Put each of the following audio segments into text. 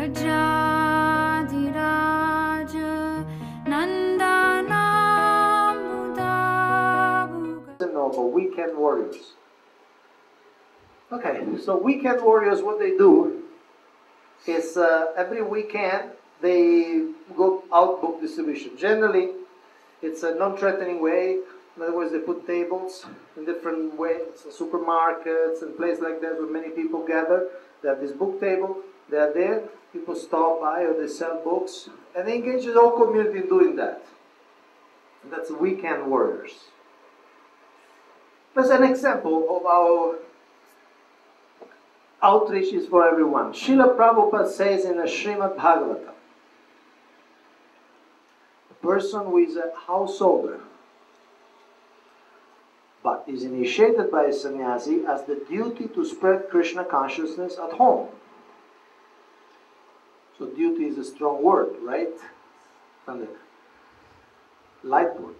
For weekend warriors. Okay, so weekend warriors, what they do is every weekend they go out book distribution. Generally, it's a non-threatening way. In other words, they put tables in different ways, supermarkets and places like that where many people gather. They have this book table, they are there, people stop by or they sell books, and they engage the whole community in doing that. And that's weekend warriors. As an example of our outreach is for everyone. Srila Prabhupada says in the Srimad Bhagavatam, a person who is a householder but is initiated by a sannyasi has the duty to spread Krishna consciousness at home. So duty is a strong word, right? Light word.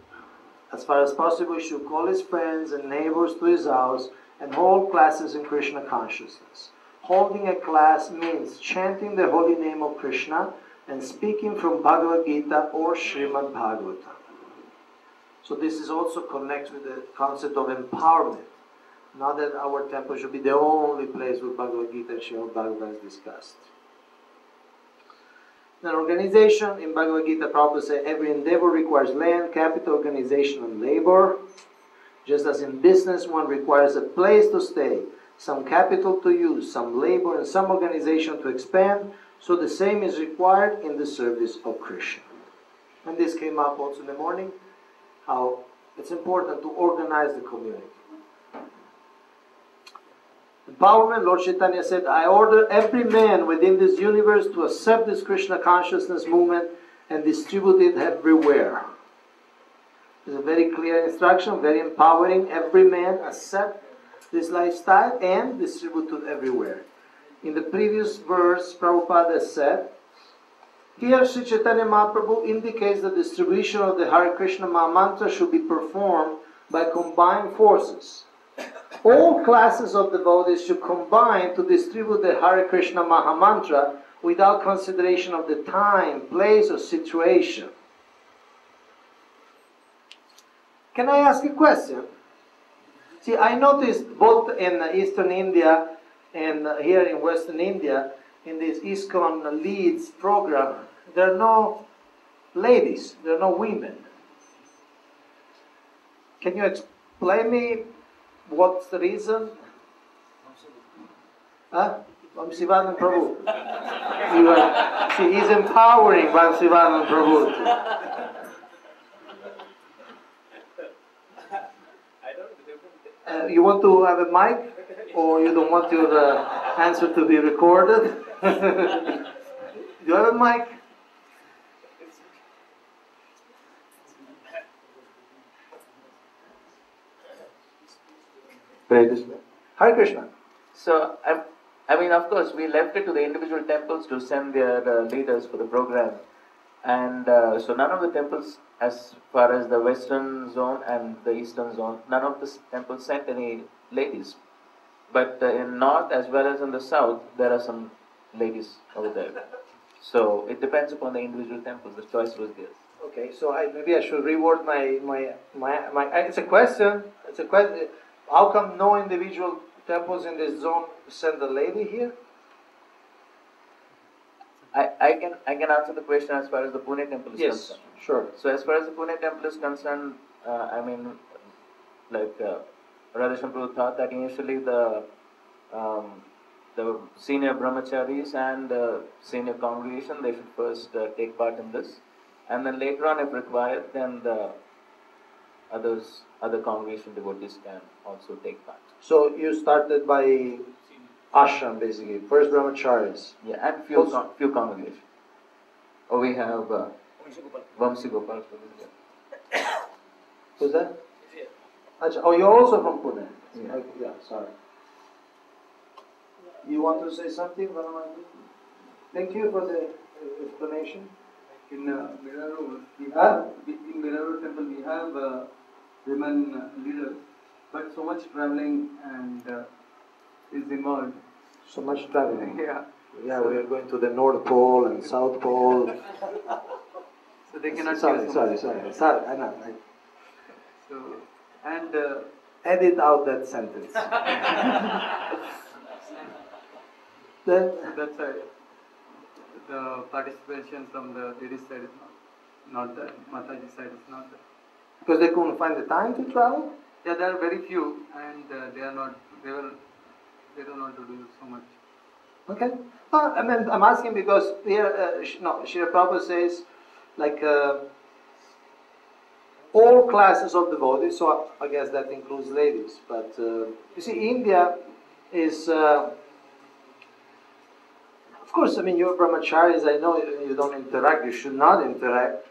As far as possible, he should call his friends and neighbors to his house and hold classes in Krishna consciousness. Holding a class means chanting the holy name of Krishna and speaking from Bhagavad Gita or Srimad Bhagavatam. So this is also connects with the concept of empowerment. Not that our temple should be the only place where Bhagavad Gita and Srimad Bhagavatam is discussed. An organization, in Bhagavad Gita, Prabhupada says, every endeavor requires land, capital, organization, and labor. Just as in business, one requires a place to stay, some capital to use, some labor, and some organization to expand, so the same is required in the service of Krishna. And this came up also in the morning, how it's important to organize the community. Empowerment, Lord Chaitanya said, I order every man within this universe to accept this Krishna consciousness movement and distribute it everywhere. It's a very clear instruction, very empowering. Every man accept this lifestyle and distribute it everywhere. In the previous verse, Prabhupada said, here Sri Chaitanya Mahaprabhu indicates the distribution of the Hare Krishna Maha Mantra should be performed by combined forces. All classes of devotees should combine to distribute the Hare Krishna Maha Mantra without consideration of the time, place, or situation. Can I ask a question? See, I noticed both in Eastern India and here in Western India, in this ISKCON LEADS program, there are no ladies, there are no women. Can you explain me what's the reason? Vamsivanan Prabhu. See, he's empowering Vamsivanan Prabhu. You want to have a mic? Or you don't want your answer to be recorded? Do you have a mic? Hare Krishna. So, I mean, of course, we left it to the individual temples to send their leaders for the program. And so none of the temples, as far as the western zone and the eastern zone, none of the temples sent any ladies. But in north as well as in the south, there are some ladies over there. So it depends upon the individual temples. The choice was theirs. Okay, so maybe I should reword my. It's a question. It's a question. How come no individual temples in this zone send a lady here? I can answer the question as far as the Pune temple is concerned. Yes, sure. So as far as the Pune temple is concerned, I mean, like Radheshan Prabhu thought that initially the senior brahmacharis and senior congregation, they should first take part in this, and then later on, if required, then the other congregation devotees can also take part. So you started by ashram, basically, first brahmacharis. Yeah, and few congregations. Or we have Vamsi Gopal. Who's that? Oh, you're also from Pune? Yeah. Okay, yeah, sorry. You want to say something? Thank you for the explanation. In Mirarur temple we have women leaders, but so much traveling and is involved. So much traveling. Yeah, Yeah, we are going to the North Pole and South Pole. So they cannot Sorry, use sorry. I know. So, and Edit out that sentence. Then, that's why the participation from the ladies side is not there. Mataji side is not there. because they couldn't find the time to travel? Yeah, there are very few, and they are not. They don't want to do so much. Okay. I mean, I'm asking because here, Srila Prabhupada says, like, all classes of devotees, so I guess that includes ladies, but you see, India is, of course, I mean, you're brahmacharis, I know you don't interact, you should not interact,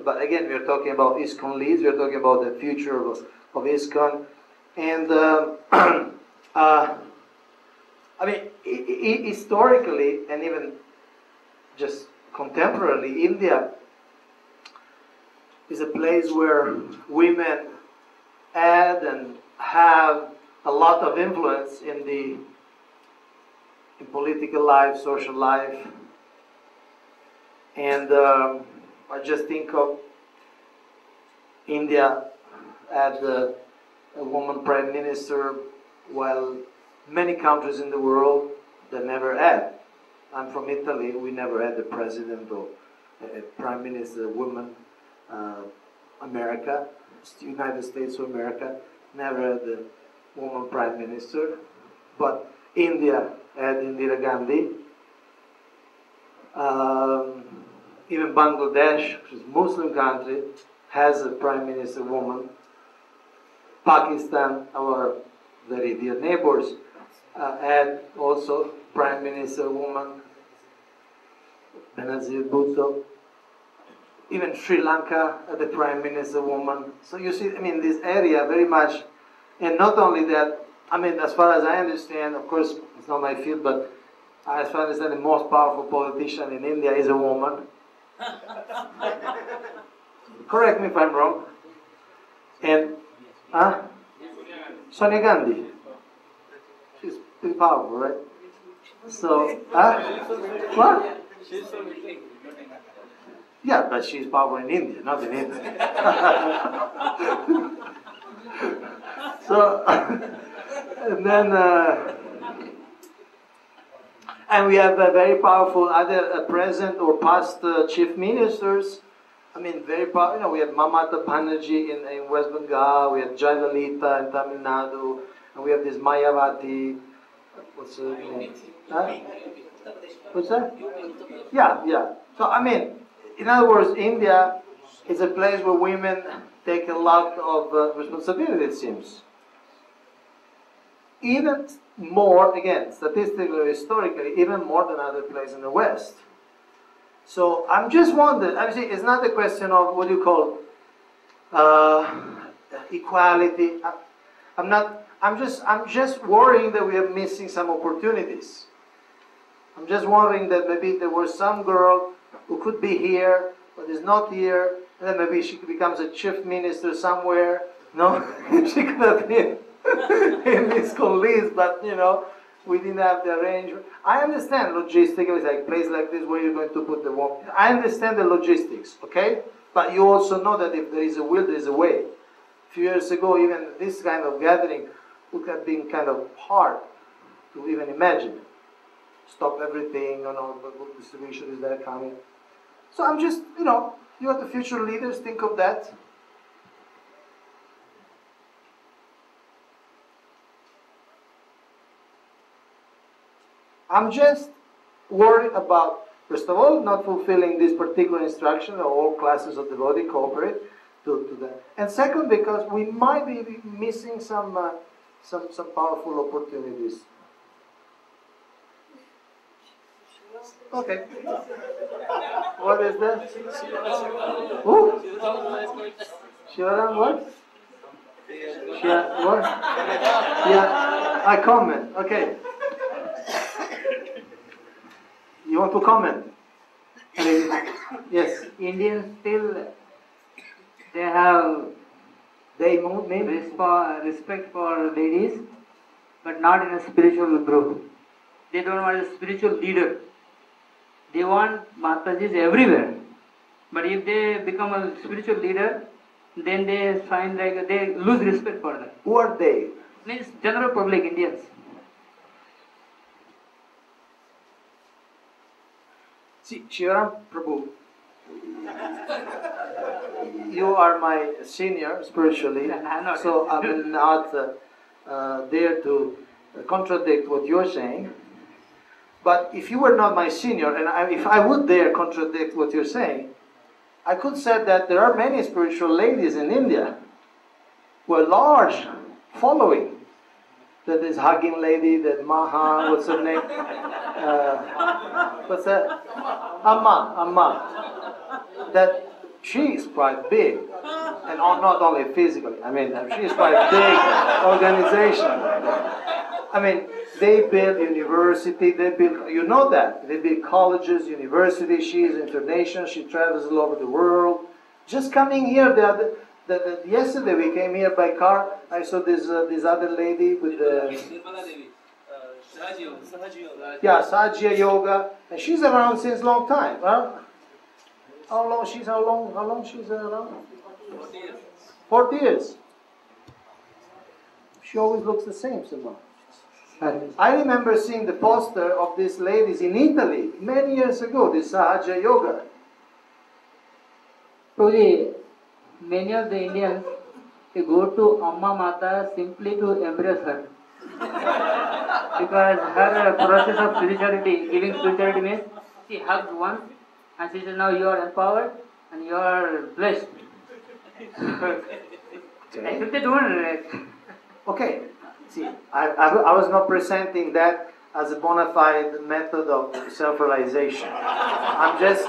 but again, we're talking about ISKCON leads, we're talking about the future of ISKCON, and I mean, historically, and even just contemporarily, India is a place where women add and have a lot of influence in political life, social life. And I just think of India had a woman prime minister, while many countries in the world that never had. I'm from Italy, we never had a president or a prime minister, a woman. America, United States of America, never had a woman prime minister, but India had Indira Gandhi. Even Bangladesh, which is a Muslim country, has a prime minister woman. Pakistan, our very dear neighbors, had also prime minister woman, Benazir Bhutto. Even Sri Lanka had the prime minister woman. So you see, I mean, this area very much, and not only that, I mean, as far as I understand, of course, it's not my field, but as far as I understand, the most powerful politician in India is a woman. Correct me if I'm wrong. And, Sonia Gandhi. She's pretty powerful, right? So, what? Yeah, but she's powerful in India, not in India. So, and then, and we have very powerful other present or past chief ministers. I mean, very powerful. You know, we have Mamata Banerjee in West Bengal. We have Jayalalitha in Tamil Nadu, and we have this Mayavati. What's her name? What's that? Yeah. So I mean. In other words, India is a place where women take a lot of responsibility, it seems. Even more, again, statistically or historically, even more than other places in the West. So I'm just wondering, obviously, it's not a question of what you call equality. I'm just worrying that we are missing some opportunities. I'm just wondering that maybe there was some girl who could be here, but is not here, and then maybe she becomes a chief minister somewhere. No, she could have been in ISKCON leads, but you know, we didn't have the arrangement. I understand logistically, it's like a place like this where you're going to put the woman. I understand the logistics, okay? But you also know that if there is a will, there is a way. A few years ago, even this kind of gathering would have been kind of hard to even imagine. Stop everything, you know, what distribution is there coming. So I'm just, you know, you are the future leaders, think of that. I'm just worried about, first of all, not fulfilling this particular instruction that all classes of devotee cooperate to that. And second, because we might be missing some powerful opportunities. Okay. What is that? Who? Shivaram what? What? Yeah, I comment. Okay. You want to comment? Yes. Indians still, they respect for ladies, but not in a spiritual group. They don't want a spiritual leader. they want Matajis everywhere. But if they become a spiritual leader, then they find like they lose respect for them. Who are they? Means general public Indians. See, Shivaram Prabhu, you are my senior spiritually, I'm not. so I will not dare to contradict what you're saying. But if you were not my senior, and if I would dare contradict what you're saying, I could say that there are many spiritual ladies in India who are large following. That is hugging lady, that Maha, what's her name? What's that? Amma. That she is quite big, and not only physically. I mean, she is quite big organization. I mean, they build university, they build, you know that, they build colleges, universities, she is international, she travels all over the world. Just coming here, yesterday we came here by car, I saw this other lady with the... Yeah, Sajya Yoga, and she's around since long time. Well, how long she's around? 40 years. 40 years. She always looks the same somehow. I remember seeing the poster of these ladies in Italy many years ago, this Sahaja Yoga. Truly, many of the Indians, they go to Amma Mata simply to embrace her. Because her process of spirituality, giving spirituality means, she hugs once and she says, now you are empowered and you are blessed. If they don't... Okay. See, I was not presenting that as a bona fide method of self-realization. I'm just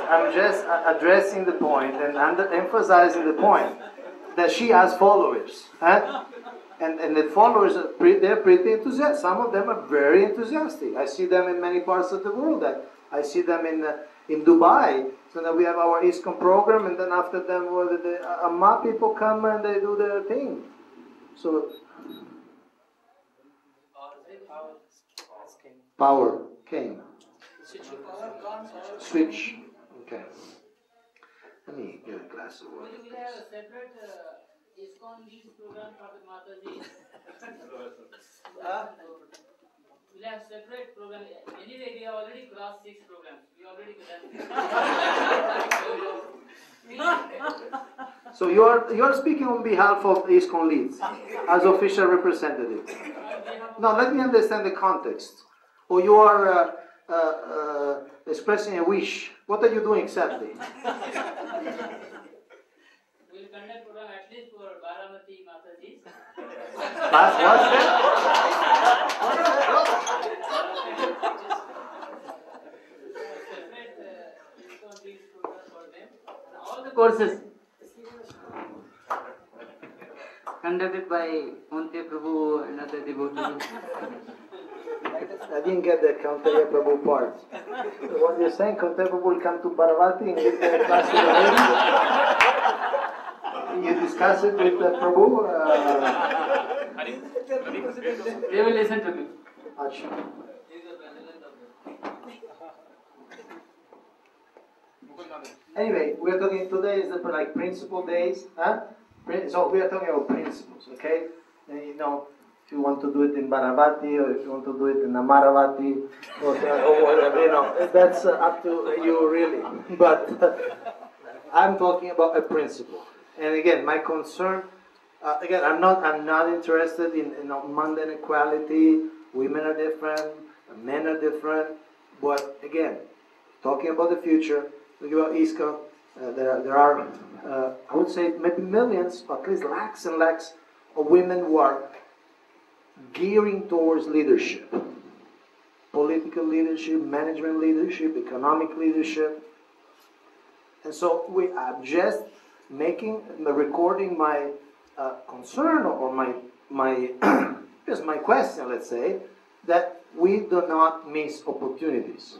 addressing the point and emphasizing the point that she has followers, huh? And the followers they're pretty enthusiastic. Some of them are very enthusiastic. I see them in many parts of the world. I see them in Dubai. So now we have our ISKCON program, and then after them, the Amma people come and they do their thing. So. Power came. Switch. Okay. Let me get a glass of water. We will have a separate ISKCON Leads program for the Mataji. We'll have separate program. Anyway, we have already crossed 6 programs. We already done. So you are speaking on behalf of ISKCON Leads as official representative. Now let me understand the context. Or you are expressing a wish. What are you doing exactly? We will conduct program at least for Baramati Mataji. What's that? All the courses conducted by Kaunteya Prabhu and other devotees. I didn't get the Kaunteya Prabhu part. What you're saying, Kaunteya Prabhu will come to Bharavati and give the class to the ladies? You discuss it with Prabhu? They will listen to me. Achha. Anyway, we're talking today is like principle days, huh? So we are talking about principles, okay? And you know, if you want to do it in Bharavati or if you want to do it in Amaravati or whatever, you know, that's up to you really. But I'm talking about a principle. And again, my concern, again, I'm not interested in mundane equality. Women are different, men are different. But again, talking about the future, talking about ISKCON, there are, I would say, maybe millions, or at least lakhs and lakhs of women who are gearing towards leadership. Political leadership, management leadership, economic leadership. And so I'm just recording my concern or my just my question, let's say, that we do not miss opportunities.